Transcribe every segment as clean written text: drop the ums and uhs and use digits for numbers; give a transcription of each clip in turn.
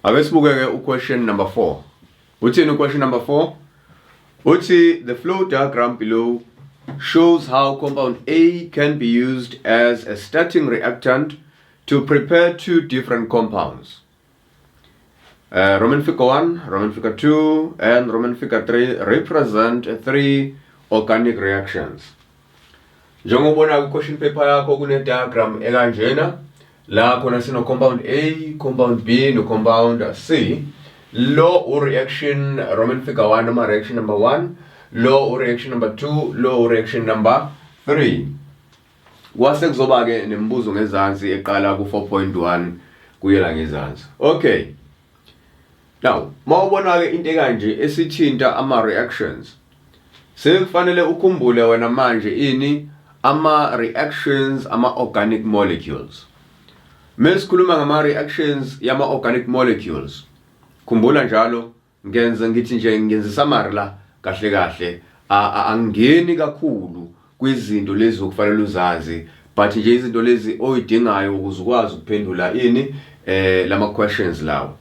Ake sibuke question number 4. Uthini question number 4? Uthi the flow diagram below shows how compound A can be used as a starting reactant to prepare two different compounds. Roman figure 1, Roman figure 2, and Roman figure 3 represent 3 organic reactions. Njengobona ku question paper yakho kune diagram ekanjena la khona sino compound A, compound B no compound C. Law or reaction Roman figure 1 noma reaction number 1, law or reaction number 2, law or reaction number 3. Kwase kuzoba ke nembuzo ngezansi eqala ku 4.1 kuyela ngezansi. Okay. Now, mawubona ke into kanje esithinta ama reactions. Sekufanele ukhumbule wena manje ini ama reactions ama organic molecules. Mesikhuluma ngama reactions yama organic molecules. Khumbula njalo ngithi nje ngenza summary la kahle kahle angeni kakhulu kwizinto lezi okufanele uzazi, but nje izinto lezi oyidingayo ukuze ukwazi ukuphendula ini lama questions lawo.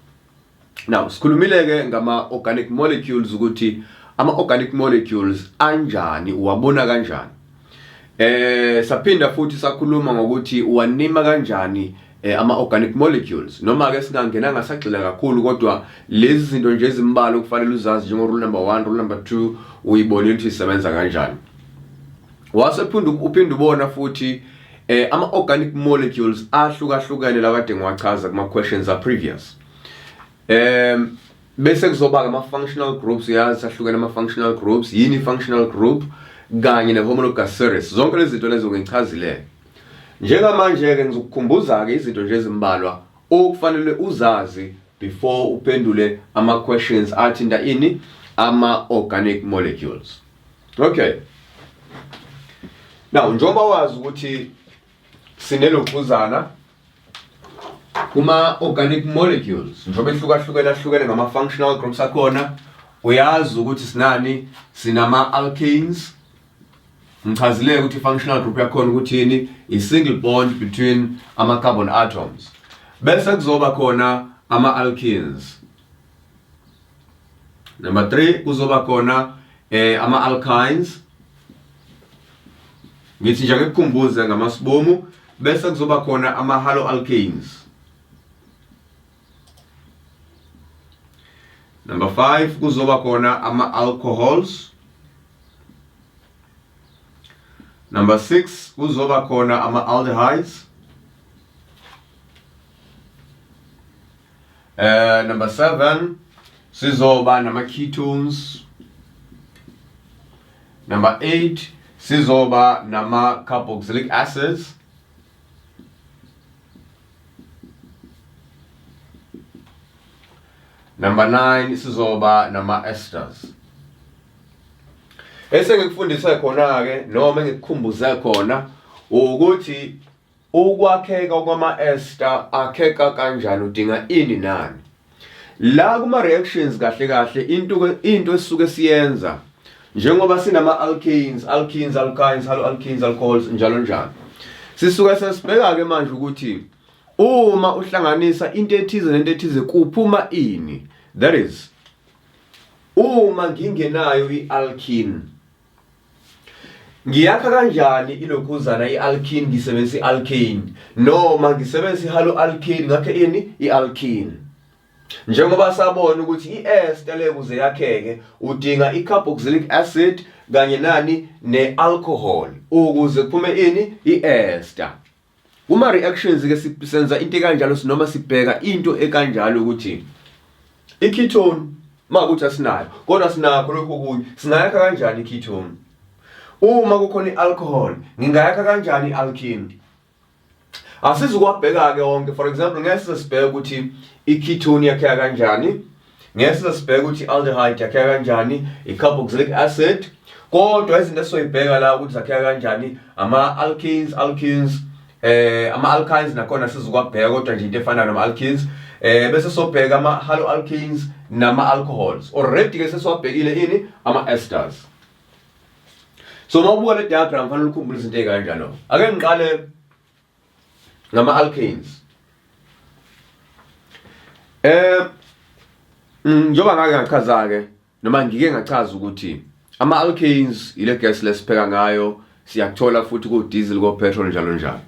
Now sikhulumile ke ngama organic molecules ukuthi ama organic molecules anjani, uwabona kanjani. Saphinda futhi sakhuluma ngokuthi uwanima kanjani ama organic molecules. Noma ke singangena ngasagxila kakhulu kodwa lezi zinto nje ezimbalo kufanele uzazi njengo rule number 1, rule number 2 uyibonile ukuthi isebenza kanjani. Wasephinde ubona futhi ama organic molecules ahlukahlukene la kade ngiwachaza kuma questions are previous. Bese kuzoba ama functional groups, yazi sahlukene ama functional groups, yini functional group kanye ne homologous series. Zonke lezi zinto lezo ngichazile. Njengamanje ke ngizokukhumbuza ke izinto nje ezimbalwa okufanele uzazi before uphendule ama questions athinta ini ama organic molecules. Okay. Now njengoba wazi ukuthi sinelokhuzana kuma organic molecules, njengoba ehlukahlukene ngama functional groups akhona, uyazi ukuthi sinani, sinama alkanes. Ngichazile ukuthi functional group yakhona ukuthi yini, i single bond between ama carbon atoms. Bese kuzoba khona ama alkenes. Number 3 kuzoba khona ama alkynes. Ngithi nje ngikukhumbuze ngamasibomu. Bese kuzoba khona ama haloalkanes. Number 5 kuzoba khona ama alcohols. Number 6 kuzoba khona ama aldehydes. Number 7 sizoba nama ketones. Number 8 sizoba nama carboxylic acids. Number 9 sizoba nama esters. Ese ngikufundisa khona ke noma ngikukhumbuza khona ukuthi ukwakheka kwama ester akheka kanjani, udinga ini nani. La kuma reactions kahle kahle into esisuke siyenza njengoba sinama alkenes, alkynes, haloalkanes, alcohols njalo njalo. Sisuke sesibheka ke manje ukuthi uma uhlanganisa into ethize nento ethize kuphuma ini. That is, uma ngingenayo ialkene, ngiyakha kanjani ilokhuzana ialkene ngisebenzisa ialkane, noma ngisebenzisa ihaloalkane ngakhe ini ialkene. Njengoba sabona ukuthi iester lekuze yakheke udinga icarboxylic acid kanye nani nealcohol ukuze kuphume ini iester. Uma reactions ke senza into kanjalo noma sibheka into ekanjalo ukuthi iketone makuthi asinayo kodwa sinakho lokho okunye, singayakha kanjani iketone. Uma kukhona ialcohol ngingayakha kanjani ialkene. Asizukwabheka ke wonke. For example, ngeke sibheke ukuthi iketone yakheka kanjani, ngeke sibheke ukuthi aldehyde yakheka kanjani, icarboxylic acid, kodwa izinto esoyibheka la ukuthi zakheka kanjani ama alkenes, ama alkynes nakhona sizukwabheka kodwa nje into efana nama alkenes. Bese sobheka ama haloalkanes nama alcohols. Already ke sesiwabhekile ini ama esters. So mawubuka le diagram fanele ukhumbule izinto ekanjalo. Ake ngiqale ngama alkanes. Njoba ngake ngachaza ke noma ngike ngachaza ukuthi ama alkanes ile gas lesipheka ngayo siyakuthola futhi ku diesel ko petrol njalo njalo.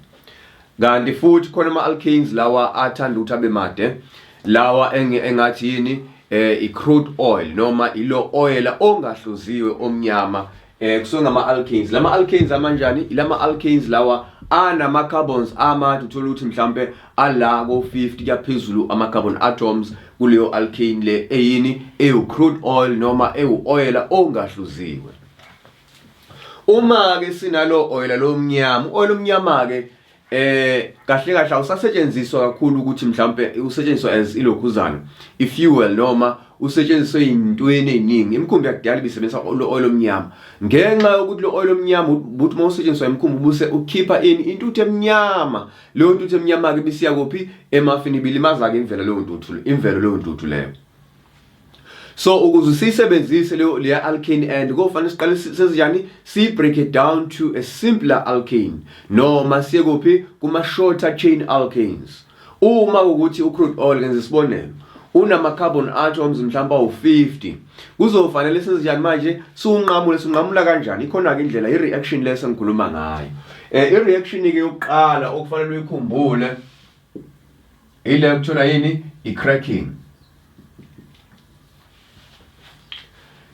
Kanti futhi khona ama alkanes lawa athanda ukuthi abe made lawa engathi yini I crude oil noma ilo oil ongahluziwe omnyama kusuka ngama alkanes. Lama alkanes amanjani? Ilama alkanes lawa anama carbons amade uthola ukuthi mhlambe ala ko 50 yaphezulu ama carbon atoms kuleyo alkane le eyini crude oil noma oil ongahluziwe. Uma ke sinalo oil lo mnyama, oil omnyama ke kahle kahle awusasetshenziswa kakhulu ukuthi mhlambe usetshenziswa as ilokhuzana ifuel noma usetshenziswe intweni eziningi. Imikhumbi yakudala ibisebenzisa oil omnyama ngenxa yokuthi lo oil omnyama ubuthi mawusetshenziswa imikhumbi ubuse ukhipha intuthu emnyama. Leyo ntuthu emnyama ke bisiya kuphi emafini bilimaza ke imvelo leyo ntuthu leyo. So ukuze sisebenzise le alkane and kufanele siqale sezijani si break it down to a simpler alkane noma siye kuphi kuma shorter chain alkanes. Uma ukuthi ucrude oil ngenza isibonelo unama carbon atoms mhlawumbe u50 kuzofanele sezijani manje sunqamula kanjani. Ikhona ke indlela ireaction lesson ngikhuluma ngayo. Ireaction ke yokuqala okufanele uyikhumbule ile kuthiwa yini icracking.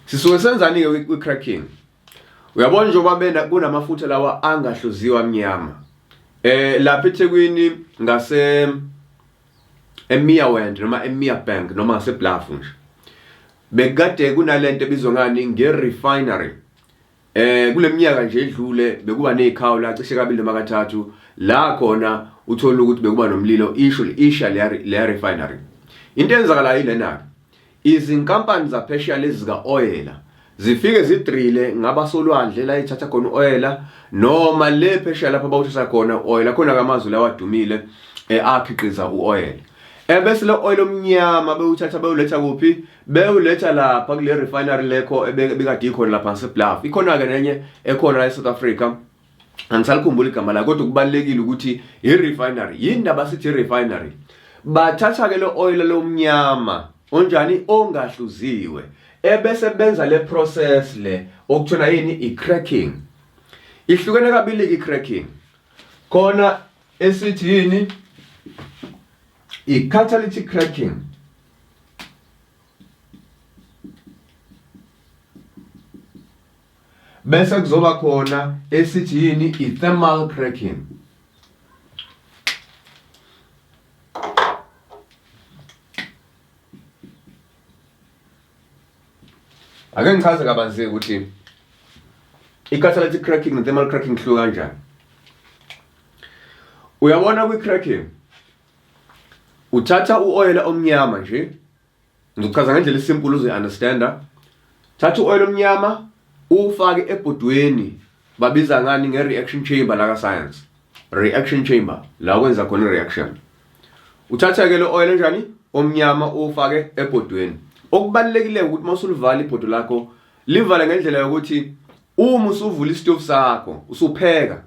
Sisuke senzani ke kwi-cracking? Uyabona njengoba kunamafutha lawa angahluziwa amnyama. Lapha eThekwini ngase eMerebank noma eMerebank noma ngase Bluff nje. Bekade kunalento ebizwa ngani nge-refinery. Kule minyaka nje edlule bekuba nezikhawu la cishe kabili noma kathathu la khona uthola ukuthi bekuba nomlilo isha le refinery. Into enzakala yilena izinkampani zaphesheya lezi zika oil zifike zidrille ngabasolwandle la ithatha khona oil noma le phesheya lapha bawuthatha khona oil khona kamazwi lawa adumile akhiqiza uoil. Bese le oil omnyama bewuthatha bewuletha kuphi? Bewuletha lapha kule refinery lekho ebekade ikhona lapha ngaseBluff. Ikhona ke nenye ekhona la eSouth Africa. Angisalikhumbula igama la kodwa kubalekile ukuthi i-refinery yindaba sithi refinery. Bathatha ke le oil lomnyama onjani ongahluziwe bese benza le process le okuthiwa yini i-cracking. Ihlukene kabili i-cracking. Khona esithi yini i-catalytic cracking. Bese kuzoba khona esithi yini i-thermal cracking. Ake ngichaze kabanzi ukuthi i-catalytic cracking ne-thermal cracking kuhluka kanjani. Uyabona kwi-cracking uthatha uoil omnyama nje, ngizochaza ngendlela esimple uzoyi-understanda. Thatha uoil omnyama ufake ebhodweni babiza ngani nge-reaction chamber la ka-science. Reaction chamber la kwenza khona i-reaction. Uthatha ke le oil njani omnyama ufake ebhodweni. Okubalekile ukuthi mawusulivala ibhodo lakho livale ngendlela yokuthi uma usuvula istove sakho usupheka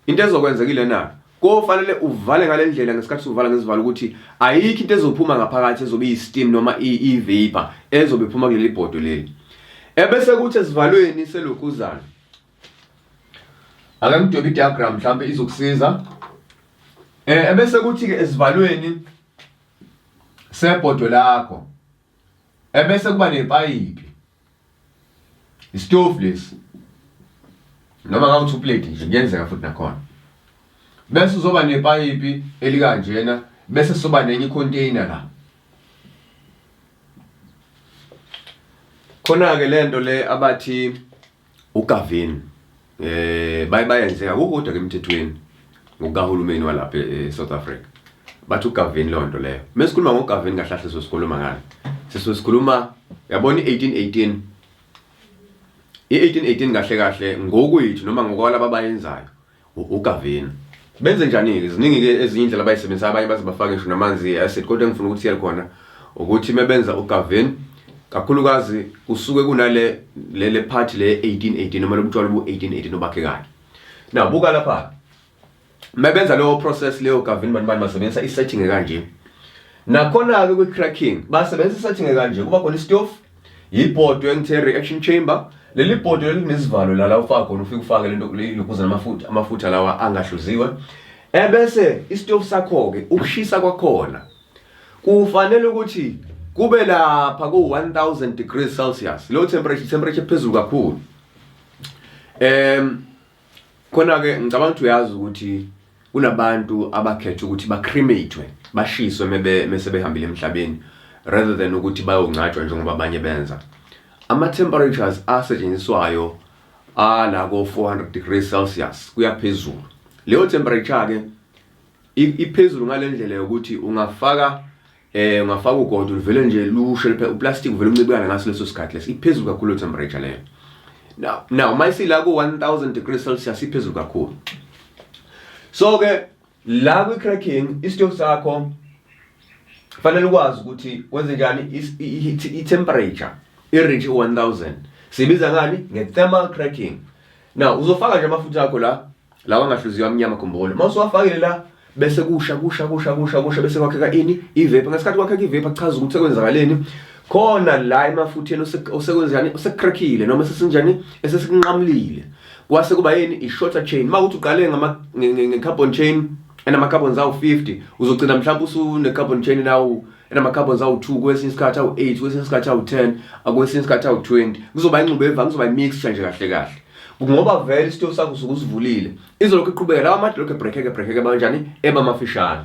into ezokwenzekile na kofanele uvale ngalendlela ngesikhathi uvala ngezivalo ukuthi ayikho into ezophuma ngaphakathi ezobe yi-steam noma i-vapor ezobe iphuma kuleli bhodo leli. Bese kuthi esivalweni selokhuzana ake ngidwebe i-diagram mhlambe izokusiza. Bese kuthi ke esivalweni sebhodo lakho bese kuba nepayipi istove lesi noma ngathi uplate nje kuyenzeka futhi nakhona. Bese uzoba nepayipi elikanjena bese soba nenye container la. Khona ke lento le abathi uGavin bayenzeka kodwa ke emthethweni ngokahulumeni walapha eSouth Africa. Bathi uGavin lonto leyo. Mesikhuluma ngoGavin kahlahle sosikhuluma ngani? Sesikhuluma yabona i1818. I1818 kahle kahle ngokwethu noma ngokwalabo abayenzayo uGavin. Benze njani ke? Ziningi ke ezinye indlela abayisebenzisa abanye bazibafaka ngisho namanzi acid kodwa ngifuna ukuthi siyale khona ukuthi mebenza uGavin kakhulukazi kusuke kunale le part le 1818 noma lomthwalo bu1818 obakhekayo. Na buka lapha. Mebenza leyo process leyo uGavin bani basebenzisa isetting kanje. nakhona ke kwi-cracking basebenzisa thina kanje kuba khona istove ibhodo engithe reaction chamber leli bhodo linesivalo la ufaka khona ufike ufake lento lokuza amafutha lawa angahluziwe ebese istove sakho ke ukushisa kwakhona kufanele ukuthi kube lapha ku 1000 degrees Celsius low temperature phezulu kakhulu khona ke ngicabanga ukuthi uyazi ukuthi kunabantu abakhetha ukuthi bacremate bashiswe mase behambile emhlabeni rather than ukuthi bayongcatshwa njengoba abanye benza ama temperatures asetshenziswayo ala ko 400 degrees Celsius kuyaphezulu leyo temperature ke iphezulu ngalendlela yokuthi ungafaka ugodo uvele nje lushe uplastic uvele uncibukana ngaso leso sikhathi lesi iphezulu kakhulu temperature leyo now mayisila ku 1000 degrees Celsius iphezulu kakhulu so ke la kwi cracking istove sakho fanele ukwazi ukuthi kwenze njani i temperature i-reach 1000 sibiza ngani nge-thermal cracking now uzofaka nje amafutha akho la wangahluziwa amnyama khumbula mawusufakile la bese kusha bese kwakheka ini ivapor ngesikhathi kwakheka ivapor chaza ukuthi sekwenzakaleni khona la emafutheni osekwenzani osecrackile noma sesinjani esesikunqamlile kwase kuba yini i-shorter chain mawuthi uqale nge-carbon chain enama carbons awu 50 uzogcina mhlawumbe usune carbon chain nawo enama carbons awu 2 kwesinye isikhathi awu 8 kwesinye isikhathi awu 10 akwesinye isikhathi awu 20 kuzoba ingxube evanga kuzoba mixture nje kahle ngoba vele istove sakho usukusivulile izolokhu iqhubeka lawa amathi lokho breakeke banjani eba mafishane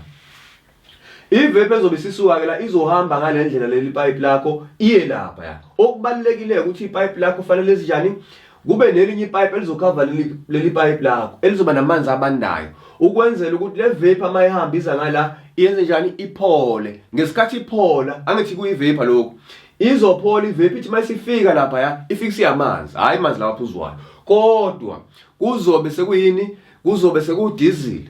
ivapor ezobe sisuka ke la izohamba ngalendlela leli pipe lakho iye lapha ya okubalekile ukuthi ipipe lakho fanele ezinjani kube nelinye ipipe elizocover leli pipe lakho elizoba namanzi abandayo ukwenzela ukuthi le vapor mayihamba iza ngala iyenze njani iphole ngesikhathi iphola angithi kuyivapor lokho izophola ivapor ithi mayisifika lapha ya ifiksi yamanzi hayi manzi lawa phuzwayo kodwa kuzobe sekuyini kuzobe sekudiesel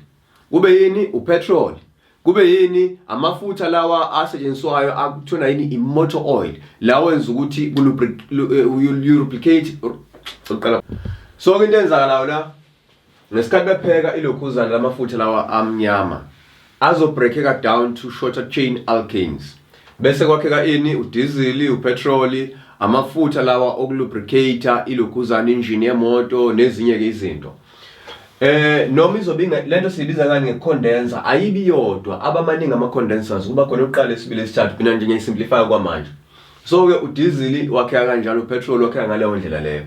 kube yini upetrol kube yini amafutha lawa asetshenziswayo akuthona yini imotor oil lawo wenza ukuthi lubricate uqala so ke into enzakalayo la ngesikhathi bepheka ilokhuzana lamafutha lawa amnyama azobreakeka down to shorter chain alkanes bese kwakheka ini udiesel upetrol amafutha lawa okulubricator ilokhuzana engine yemoto nezinye ke izinto noma izobe lento sibiza kanye ngecondenser ayibi yodwa abamaningi ama condensers kuba khona oqala esibili esithathu phina nje ngisimplify kwamanje so ke udiesel wakheka kanjalo upetrol wakheka ngaleyo ndlela leyo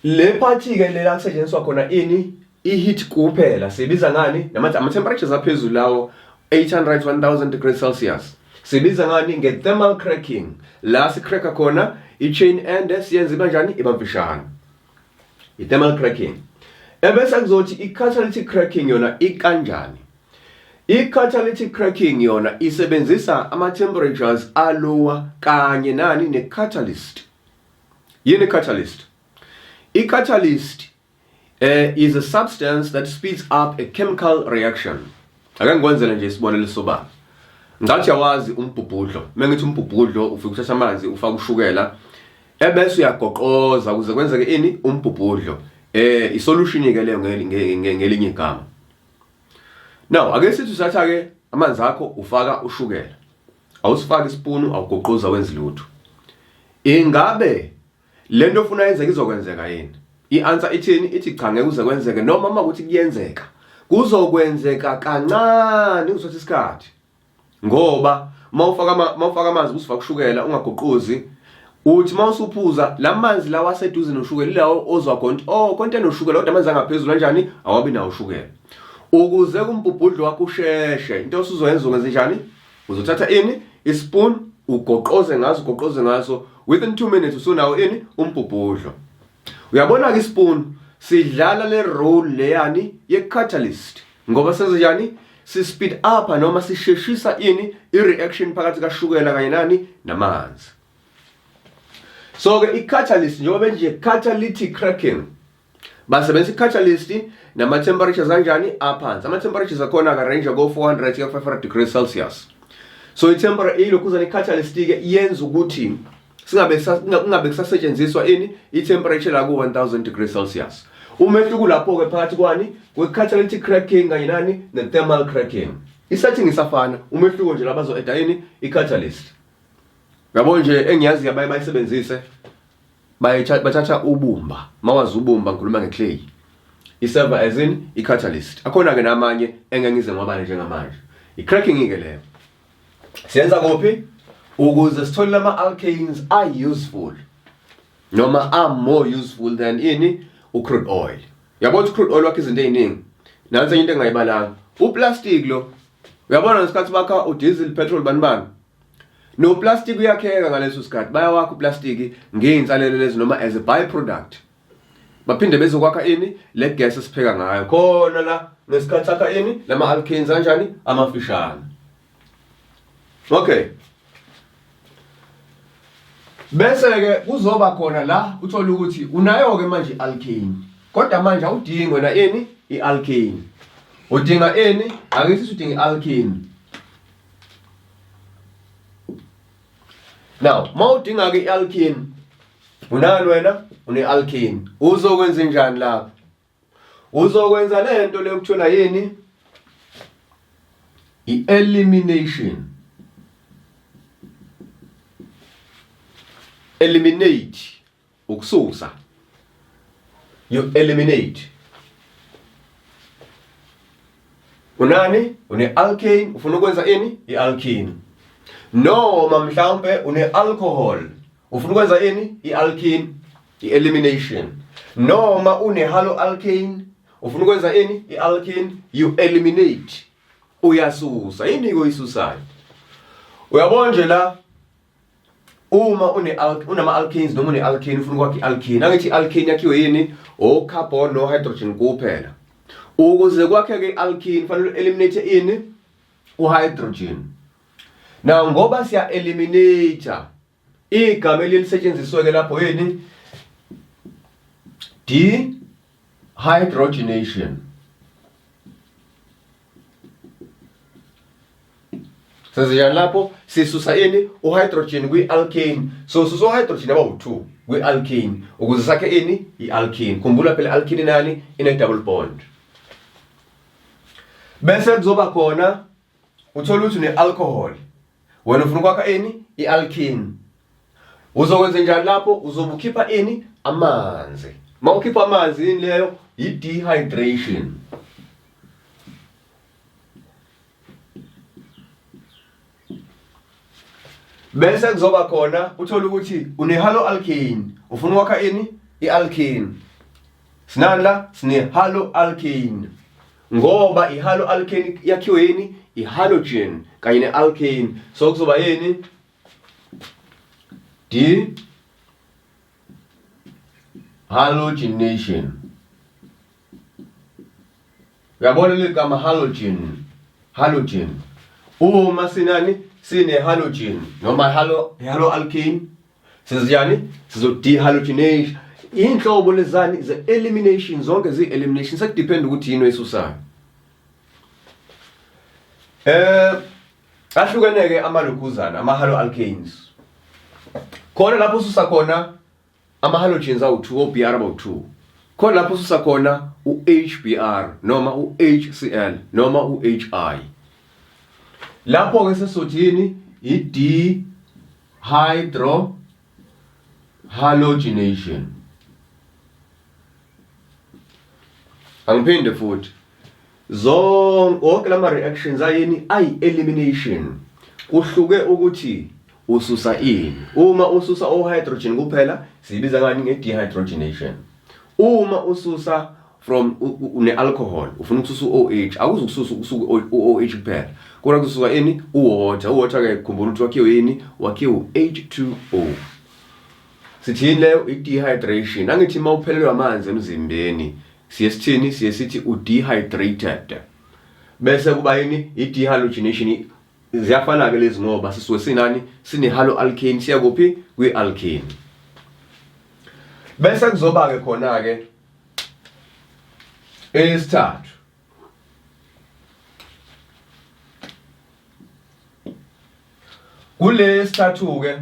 le party ke lela kusetshenziswa khona ini iheat kuphela sibiza ngani ama temperatures aphezulu lawo 800 1000 degrees Celsius sibiza ngani nge-thermal cracking la sicracka khona i-chain end siyenza kanjani ibamfishane i-thermal cracking ebese kuzothi i-catalytic cracking yona ikanjani i-catalytic cracking yona isebenzisa ama-temperatures alower kanye nani ne-catalyst yini catalyst i-catalyst is a substance that speeds up a chemical reaction ake ngikwenzele nje isibonelo sobala ngathi yawazi umbhubhudlo mengithi umbhubhudlo ufika uthatha amanzi ufaka ushukela ebese uyagoqoza ukuze kwenzeke ini umbhubhudlo isolution ke leyo ngelinye igama now ake sithi usatha ke amanzi akho ufaka ushukela awusifaka ispoon awugoqoza wenza lutho ingabe lento ofuna yenze izokwenzeka yini i-answer ithini ithi cha ngeke uze kwenzeke noma uma ukuthi kuyenzeka kuzokwenzeka kancane uzothatha isikhathi ngoba mawufaka amanzi usifaka ushukela ungagoqozi uthi mawusuphuza lamanzi lawa aseduze noshukela lawo ozwa konke noshukela kodwa amanzi angaphezulu kanjani awabi nawo ushukela ukuze kumbhubhudlo wakho usheshe into osuzoyenza ungenze njani uzothatha ini ispoon ugoqoze ngaso within 2 minutes usunawo ini umbhubhudlo uyabona ke ispoon sidlala le role leyani ye-catalyst ngoba senze njani si-speed up noma sisheshisa ini i-reaction phakathi kashukela kanye nani namanzi so ke i-catalyst njengoba nje catalytic cracking basebenzisa i-catalyst nama-temperatures kanjani aphansi ama-temperatures akhona ka-range ko 400 to 500 degrees Celsius so i-temperature ilokhuzana i-catalyst ke yenza ukuthi singabe kusasetshenziswa ini i-temperature la ku 1000 degrees Celsius umehluko lapho ke phakathi kwani kwe-catalytic cracking kanye nani ne-thermal cracking isetting isafana, umehluko nje labazo add yini i-catalyst. Uyabona nje engiyazi abaye bayisebenzise bathatha ubumba, mawazi ubumba ngikhuluma ngeclay. I-server as in i-catalyst. Akhona ke namanye engengize ngwabane njengamanje. I-cracking ke leyo. Siyenza kuphi? Ukuze sithole ama-alkanes are useful noma are more useful than ini u-crude oil. Uyabona u-crude oil wakhe izinto eziningi. Nansi into engayibalanga. Uplastic lo. Uyabona ngesikhathi bakha u-diesel, petrol banibani. No plastic uyakheka ngaleso sikhathi. Bayawakha uplastic ngeinsalelo lezi noma as a byproduct. Baphinde bezokwakha ini le gas esipheka ngayo. Khona la ngesikhathi sakha ini lama alkanes kanjani amafishane. Okay. Bese ke kuzoba khona la uthola ukuthi unayo ke manje alkane. Kodwa manje awudingi wena ini ialkane. Udinga ini akithi udinga ialkane. Now, mawudinga ke ialkane. Unani wena? Une-alkane. Uzokwenza njani lapho? Uzokwenza lento le ukuthola yini? I-elimination. Eliminate. Ukususa. You eliminate. Unani? Une-alkane. Ufuna ukwenza ini? I-alkane. Noma mhlawumbe une-alcohol. Ufuna ukwenza ini? I-alkene, i-elimination. Noma une-haloalkane, ufuna ukwenza ini? I-alkene, you eliminate. Uyasusa. Yini uyisusayo? Uyabona nje la uma unama-alkanes noma une-alkane ufuna ukwakha i-alkene. Angithi i-alkane yakhiwe yini? O-carbon no-hydrogen kuphela. Ukuze kwakheke i-alkene kufanele eliminate ini? U-hydrogen. Now ngoba siya eliminate igama elisetshenziswa ke lapho yini dehydrogenation. Senzeni lapho sisusa ini uhydrogen kwi-alkane. So susa uhydrogen abawu2 kwi-alkane ukuze sakhe ini i-alkane. Khumbula phela alkane nani ine double bond. Bese kuzoba khona uthola ukuthi ne-alcohol. Wena ufuna ukwakha ini i-alkane. Uzokwenza njani lapho? Uzobukhipha ini amanzi. Mawukhipha amanzi ini leyo i-dehydration. Bese kuzoba khona uthola ukuthi une-haloalkane. Ufuna ukwakha ini i-alkane. Sinani la? Sine-haloalkane. Ngoba i-haloalkane yakhiwe yini? I-halogen kanye ne-alkane. So kuzoba yini? Dehalogenation. Uyabona le gama halogen. Uma sinani sine halogen noma haloalkane siziyani sizo dehalogenate. Inhlobo lezani ze elimination zonke zi elimination sekudepend ukuthi yini oyisusayo. Ahlukeneke amalokuzana ama-haloalkanes. Khona lapho ususa khona ama-halogens awu2 o-Br abawu2. Khona lapho ususa khona u-HBr noma u-HCl noma u-HI. Lapho ke sesothi yini i-dehydrohalogenation. Angiphinde futhi zonke lama reactions ayini ayi-elimination. Kuhluke ukuthi ususa ini. Uma ususa o-hydrogen kuphela sibiza ngani nge-dehydrogenation. Uma ususa from une-alcohol ufuna ukususa u-OH akuzukususa u-OH kuphela. Kodwa kusuka ini u-water. U-water ke khumbula ukuthi wakhiwe yini? Wakhiwe u-H2O. Sithini leyo i-dehydration. Angithi mawuphelelwa amanzi emzimbeni siyesithini siyesithi u-dehydrated. Bese kuba yini i-dehalogenation. Ziyafana ke lezi ngoba sisuke sinani sine-haloalkane siya kuphi kwi-alkane. Bese kuzoba ke khona ke esithathu. Kule sithathu ke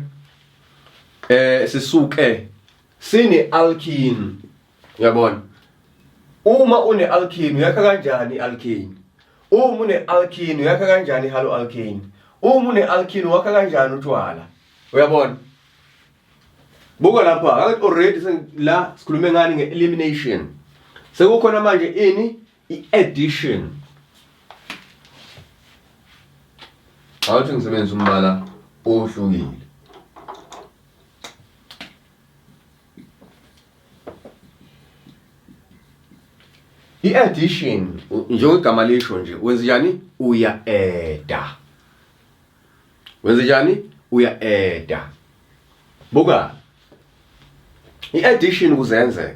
sisuke sine-alkene. Uyabona? Uma une-alkene uyakha kanjani i-alkane? uma une-alkene uyakha kanjani ihalo alkane? Uma une-alkene wakha kanjani utshwala? Uyabona? Buka lapha, akathi already la sikhulume ngani nge-elimination. Sekukhona manje ini i-addition. Awuthi ngisebenzisa umbala ohlukile. I-addition njengegama lisho nje wenza njani? Uya-adda. Wenza njani? Uya-adda. Buka. I-addition kuzenzeka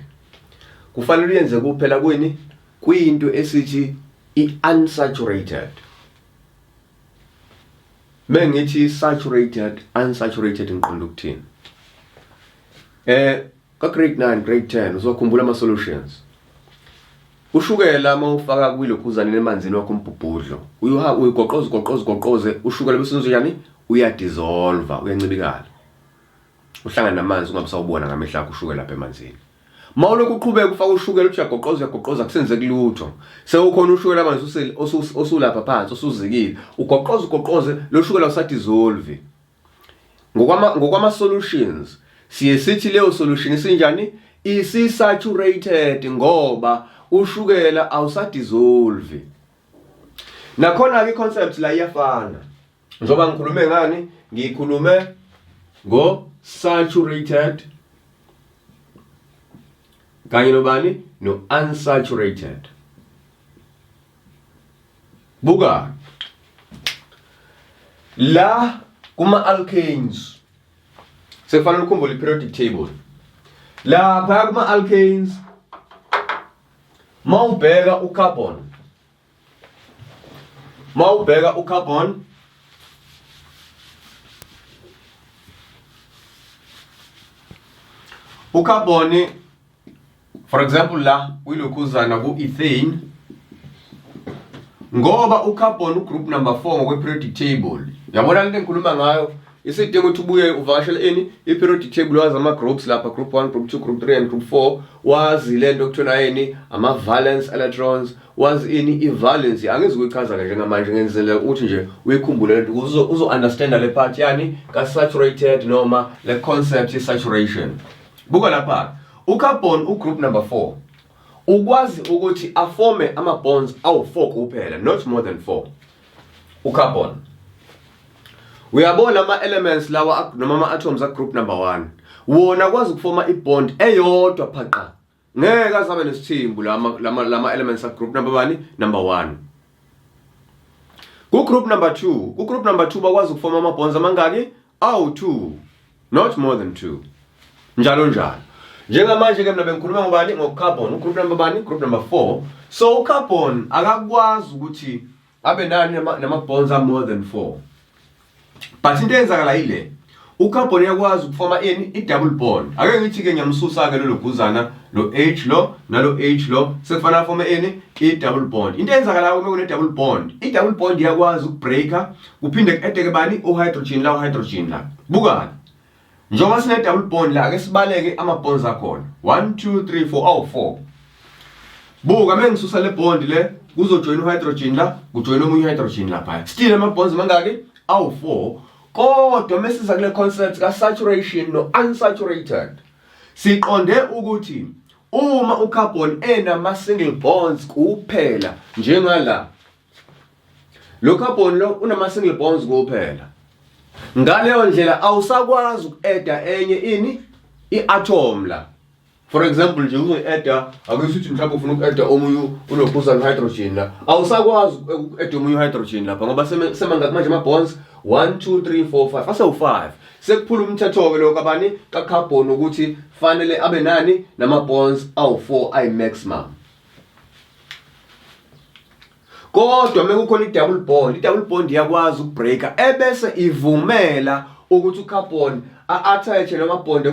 kufanele uyenze kuphela kweni kuyinto esithi i-unsaturated. Mengithi saturated, unsaturated ngiqonda ukuthini? Ka grade 9, grade 10 uzokhumbula ama solutions. Ushukela mawufaka kwilokhuzane emanzini wakho umbhubhudlo. Uyigoqoze ushukela bese njani? Uyadissolve, uyancibikala. Uhlangana namanzi ungabusawubona ngamehla akho ushukela lapha emanzini. Mawulokhu uqhubeka ufaka ushukela uyagoqoza kusenzeke lutho. Sewukhona ushukela manje osulapha phansi osuzikile. Ugoqoze lo shukela usadissolve. Ngokwama solutions siye sithi leyo solution isinjani? Isi-saturated ngoba ushukela awusadissolve. Nakhona ke concept la iyafana. Njoba ngikhulume ngani? Ngikhulume go saturated kanye nobani no unsaturated. Buka la kuma alkanes sekufanele ukhumbule i-periodic table. Lapha kuma alkanes mawubheka ucarbon ucarbon for example la uyilokhuzana ku-ethane ngoba ucarbon ugroup number 4 ngokwe-periodic table. Yabona lento engikhuluma ngayo isidinga ukuthi ubuye uvakashele i-periodic table wazi ama-groups lapha, group 1, group 2, group 3 and group 4. Wazi lento okuthiwa ama-valence electrons, wazi i-valence. Angizi kuyichaza njengamanje ngenzela ukuthi nje uyikhumbule lento uzo-understanda le part yani ka-saturated noma le concept ye-saturation. Buka lapha ucarbon ugroup number 4 ukwazi ukuthi aforme ama-bonds awu-4 kuphela, not more than 4. Ucarbon uyabona ama-elements lawa noma ama-atoms a-group number 1 wona kwazi ukufoma i-bond eyodwa phaqa, ngeke azabe nesithimbu lama-elements a-group number 1. Ku-group number 2 bakwazi ukufoma ama-bonds amangaki? Awu-2, not more than 2. Njalo njalo. Njengamanje ke mina bengikhuluma ngobani? Ngo-carbon, ugroup number bani? Group number 4. So ucarbon akakwazi ukuthi abe nani nama-bonds more than 4. But into eyenzakala yile, ucarbon yakwazi ukufoma i-double bond. Ake ngithi ke ngiyamsusa ke lo guzana lo H lo nalo H lo sekufanele afome i-double bond. Into eyenzakala uma kune-double bond, i-double bond yakwazi ukubreaka kuphinde ku-add-eke bani? U-hydrogen la. Buka njengoba sine-double bond la ake sibaleke ama-bonds akhona 1 2 3 4 awu-4. Buka mengisusa le bond le kuzojoyina u-hydrogen la kujoyina omunye u-hydrogen lapha. Still ama-bonds mangaki? Awu-4. Kodwa mesiza kule concept ka-saturation no-unsaturated siqonde ukuthi uma ucarbon enama-single bonds kuphela njengala lo carbon lo unama-single bonds kuphela, ngaleyo ndlela awusakwazi uku-adda enye i-atom la. For example nje uzoyi-adda akusithi mhlawumbe ufuna uku-adda omunye unokhuzana hydrogen la, awusakwazi uku-adda omunye hydrogen lapha ngoba semangaki manje ama-bonds 1 2 3 4 5 asawu-5. Sekuphula umthetho-ke lo kabani ka-carbon ukuthi fanele abe nani nama-bonds awu-4 ayi-maximum. Kodwa mekukhona i-double bond yakwazi ukubreaka ebese ivumela ukuthi ucarbon a-attach lama-bond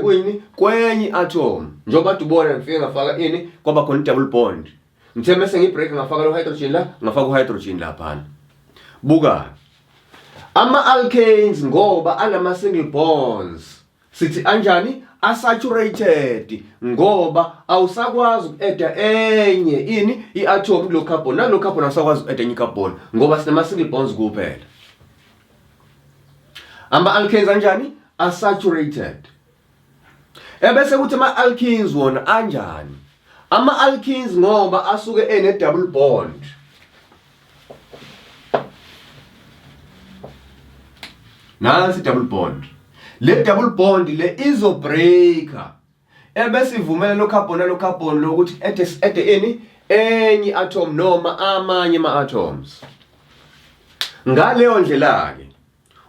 kwenye atom. Njengoba ubona ngifike ngafaka kwaba khona i-double bond. Ngithe mase ngibreaka ngafaka lo hydrogen la, ngafaka u-hydrogen laphana. Buka ama-alkanes ngoba anama-single bonds sithi anjani? asaturated ngoba awusakwazi uku-add enye ini i-atom kulo carbon nalo carbon awusakwazi uku-add enye carbon ngoba sinama single bonds kuphela. Ama-alkanes anjani? Asaturated. Ebese kuthi ama-alkenes wona anjani? Ama-alkenes ngoba asuke ene-double bond. Nansi double bond. Le double bond le izobreaka. Ebese ivumela lo carbon lokuthi add enye atom noma amanye ama-atoms. Ngaleyo ndlela ke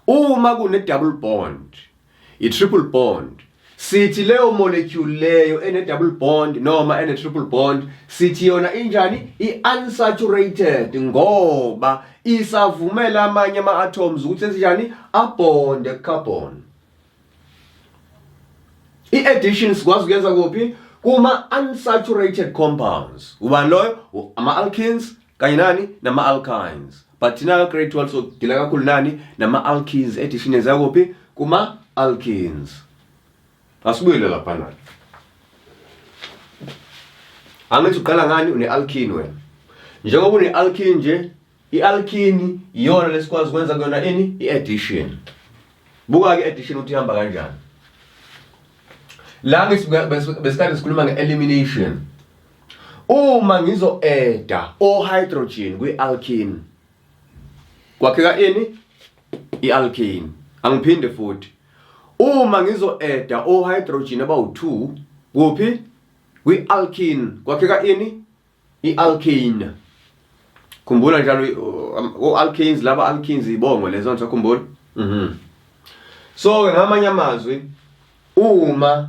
uma kune double bond, i-triple bond, sithi leyo molecule leyo ene double bond noma ene triple bond sithi yona injani? I-unsaturated ngoba isavumela amanye ama-atoms ukuthi senjani? Abonde ku-carbon. I-addition sikwazi ukuyenza kuphi? Kuma-unsaturated compounds. Ubani loyo? Ama-alkenes kanye nani? Nama-alkynes. But thina grade 12 so dila kakhulu nani? Nama-alkenes. Addition yenza kuphi? Kuma-alkenes. Asibuyele lapha nani. Angithi uqala ngani? Une-alkene wena. Njengoba une-alkene nje, i-alkene iyona lesikwazi ukwenza kuyona ini? I-addition. Buka ke addition ukuthi ihamba kanjani. La besikade sikhuluma nge-elimination. Uma ngizo-adda o-hydrogen kwi-alkene, kwakheka ini? I-alkene. Angiphinde futhi. Uma ngizo-adda o-hydrogen abawu-2 kuphi? Kwi-alkene, kwakheka ini? I-alkane. Khumbula njalo o-alkanes laba alkenes ibongo lezo nje khumbula. So ke ngamanye amazwi uma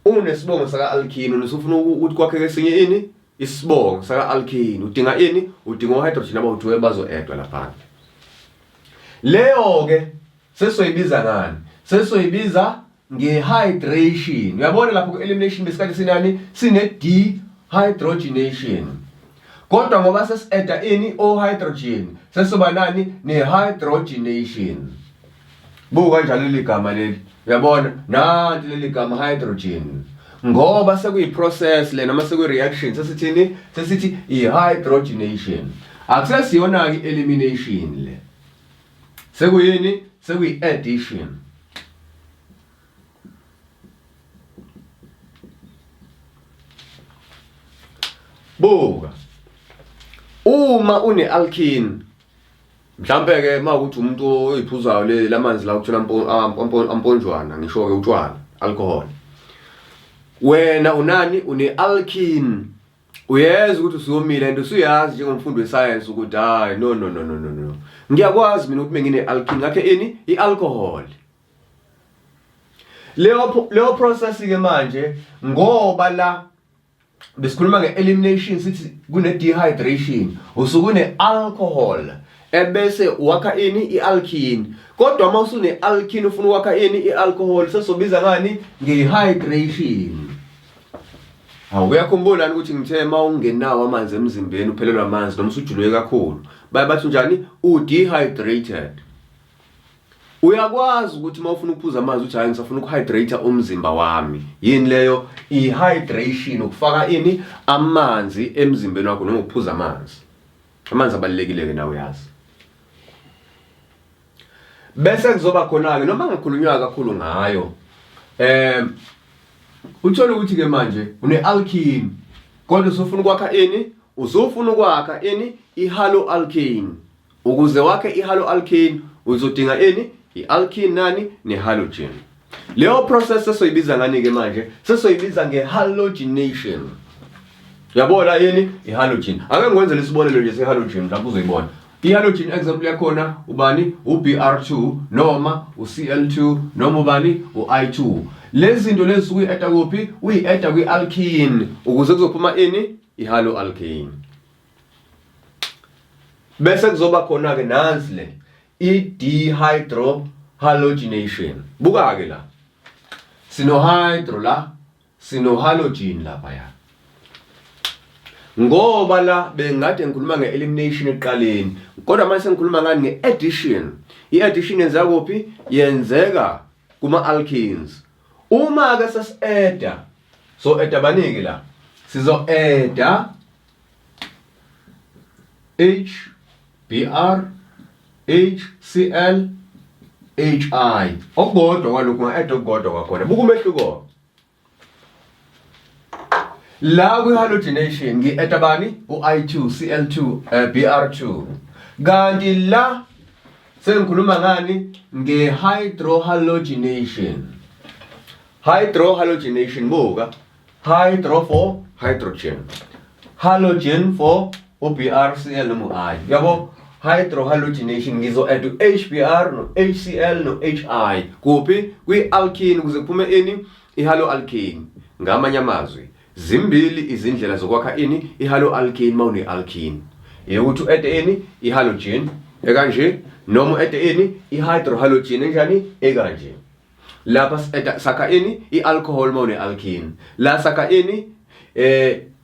unesibongo saka alkene usufuna ukuthi kwakheke esinye ini? Isibongo saka alkene udinga ini? Udinga o-hydrogen abawu-2 ebazo-addwa lapha. Leyo ke sesoyibiza ngani? Sesoyibiza nge-hydration. Uyabona lapho ku-elimination besikade sinani? Sine-dehydrogenation. Kodwa ngoba sesi-adda ini? O-hydrogen. Sesoba nani? Ne-hydrogenation. Buka njalo leli gama leli. Uyabona? Nanti leli gama hydrogen. Ngoba sekuyi-process le noma sekuyi-reaction sesithini? Sesithi i-hydrogenation. Akusesiyona i-elimination le. Sekuyini? Sekuyi-addition. Buka. Uma une-alkene, mhlambe ke mawukuthi umuntu oyiphuzayo le lamanzi la ukuthola amponjwana ngisho ke utshwala, alcohol. Wena unani? Une-alkene. Uyeza ukuthi usuyomile and usuyazi njengomfundi we-science ukuthi hayi no. Ngiyakwazi mina ukuthi ngine-alkene ngakhe ini? I-alcohol. Leyo process ke manje ngoba la besikhuluma nge-elimination sithi kune-dehydration usukune-alcohol ebese wakha ini? I-alkene. Kodwa uma usune-alkene ufuna ukwakha ini? I-alcohol sesobiza ngani? Nge-hydration. Uyakhumbula ukuthi ngithe uma ungenawo amanzi emzimbeni uphelelwa amanzi noma usujuluke kakhulu bathi njani? U-dehydrated. Uyakwazi ukuthi uma ufuna ukuphuza amanzi uthi hayi ngisafuna ukuhydrate umzimba wami. Yini leyo? I-hydration, ukufaka ini? Amanzi emzimbeni wakho noma ukuphuza amanzi. Amanzi abalulekile ke nawe uyazi. Bese kuzoba khona ke noma ngakhulunywa kakhulu ngayo. Uthola ukuthi ke manje une-alkene kodwa usufuna ukwakha ini? Usufuna ukwakha ini? I-haloalkane. Ukuze wakhe i-haloalkane uzodinga ini? I-alkene nani? Ne-halogen. Leyo process sesoyibiza ngani ke manje? Sesoyibiza nge-halogenation. Yabona yini? I-halogen. Ake ngikwenze lesibonelo nje se-halogen lapho uzoyibona. I-halogen example yakhona ubani? U-Br2 noma u-Cl2 noma ubani? U-I2. Lezi zinto lezi uyi-adda kuphi? Uyi-adda kwi-alkene ukuze kuzophuma ini? I-haloalkane. Bese kuzoba khona ke nansi le i-dehydrohalogenation. Buka ke la. Sino-hydro la, sino-halogen lapha ya. Ngoba la bengade ngikhuluma nge-elimination eqaleni, kodwa manje sengikhuluma ngani? Nge-addition. I-addition yenza kuphi? Yenzeka kuma-alkenes. Uma ke sesi-adda, so adda banike la, sizo-adda HBr, HCl, HI. Okukodwa kwalokhu nga-adda okukodwa kwakhona. Buka umehluko. La kwi-halogenation ngi-adda bani? U-I2, Cl2, Br2. Kanti la sengikhuluma ngani? Nge-hydrohalogenation. Hydrohalogenation buka. Hydro for hydrogen. Halogen for uBrCl noma u-I. Yabo? Hydrohalogenation ngizo-add u-HBr no HCl no HI. Kuphi? Kwi-alkene kuze kuphume ini? I-haloalkane. Ngamanye amazwi, zimbili izindlela zokwakha ini? I-haloalkane mawune-alkene. Ukuthi u-adde ini? I-halogen ekanje noma u-adde ini? I-hydrohalogen enjani? Ekanje. Lapha sakha ini? I-alcohol mawune-alkene. La sakha ini?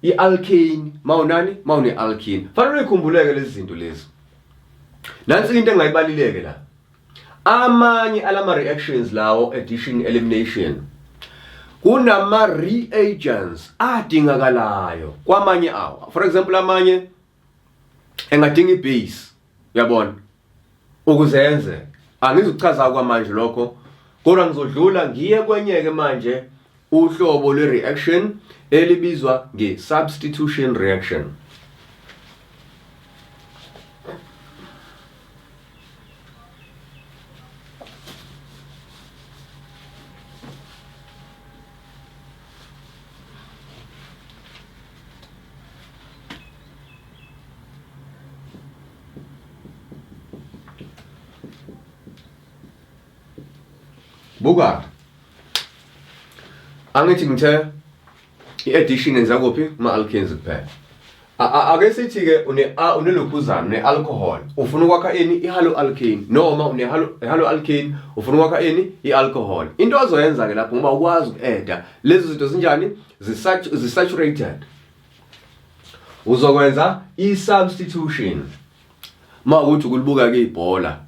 I-alkane mawunani? Mawune-alkene. Fanele ukhumbuleke lezi zinto lezi. Nansi into engayibalileke la. Amanye alama reactions lawo addition elimination. Kunama reagents adingakalayo kwamanye awo. For example, amanye engadinga ibase. Uyabona? Ukuzenze. Angizuchaza kwamanje lokho. Kodwa ngizodlula ngiye kwenyeke manje uhlobo lwe reaction elibizwa nge-substitution reaction. Buka. Angithi ngithe i-addition yenza kuphi? Ma-alkanes kuphela. Ake sithi ke unelokhuzana ne-alcohol. Ufuna ukwakha ini? I-haloalkane. Noma une-haloalkane ufuna ukwakha ini? I-alcohol. Into ozoyenza ke lapho ngoba ukwazi uku-adda lezi zinto zinjani? Zisaturated. Uzokwenza i-substitution. Mawukuthi ukulibuka ke ibhola.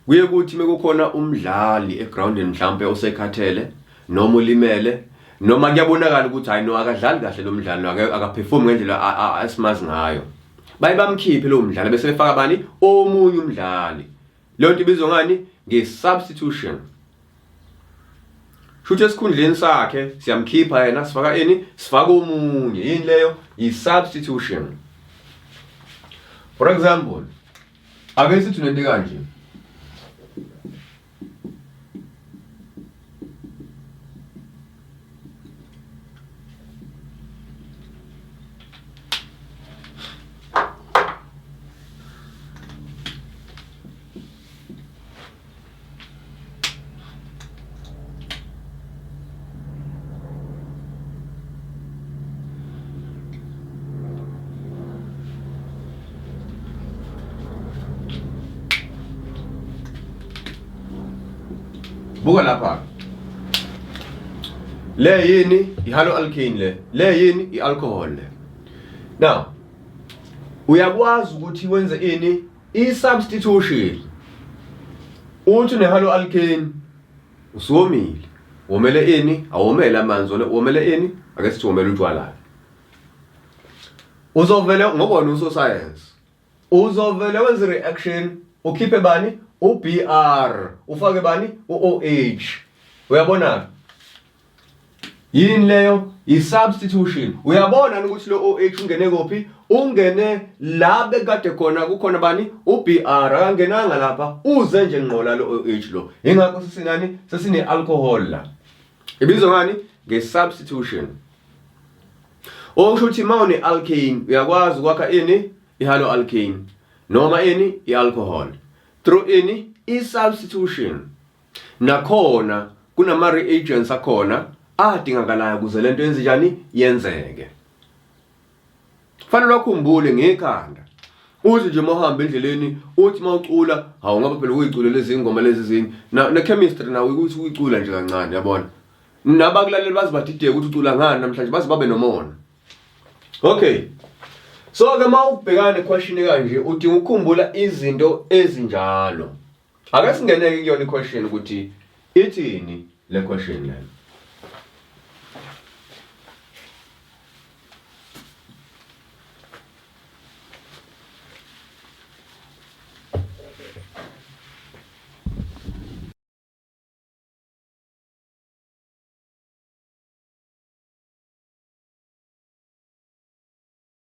Kuye kuthi mekukhona umdlali egroundini mhlambe osekhathele noma ulimele noma kuyabonakala ukuthi hayi no akadlali kahle lo mdlali akaperform ngendlela asimazi ngayo. Baye bamkhiphe lo mdlali bese befaka bani? Omunye umdlali. Leyo nto ibizwa ngani? Nge-substitution. Shuthe esikhundleni sakhe siyamkhipha yena sifaka ini? Sifaka omunye. Yini leyo? I-substitution. For example, ake sithi unento kanje. Buka lapha. Le yini? I-haloalkane le yini? I-alcohol le. Now, uyakwazi ukuthi wenze ini? I-substitution. Uthi ne-haloalkane usomile. Womele ini? Awomele amanzi womele ini? Ake sithi womele utshwala. Uzovele ngobona uso-science. Uzovele wenze reaction ukhiphe bani? uBr ufake bani? uOH. Uyabona? Yini leyo? I-substitution. Uyabona ukuthi lo OH ungene kuphi? Ungene la bekade khona kukhona bani? uBr akangenanga lapha uze nje ngqola lo OH lo. Ingakho sesinani? Sesine alcohol la. Ibizwa ngani? Nge-substitution. Okusho ukuthi mawune alkane uyakwazi ukwakha ini? I-haloalkane noma ini? I-alcohol. Through ini? I-substitution. Nakhona kunama reagents akhona adingakalayo ukuze lento yenze njani? Yenzeke. Fanele ukhumbule ngekhanda. Uthi nje mahamba endleleni uthi mawucula awungaba phela ukuyicula lezi ngoma lezi zini. Na chemistry nawe ukuthi uyicula nje kancane yabona. Nabakulaleli bazi badideke ukuthi ucula ngani namhlanje bazi babe nomona. Okay. So ke mawubhekana nequestion kanje udinga ukukhumbula izinto ezinjalo. Ake singeneke kuyona iquestion ukuthi ithini le question le.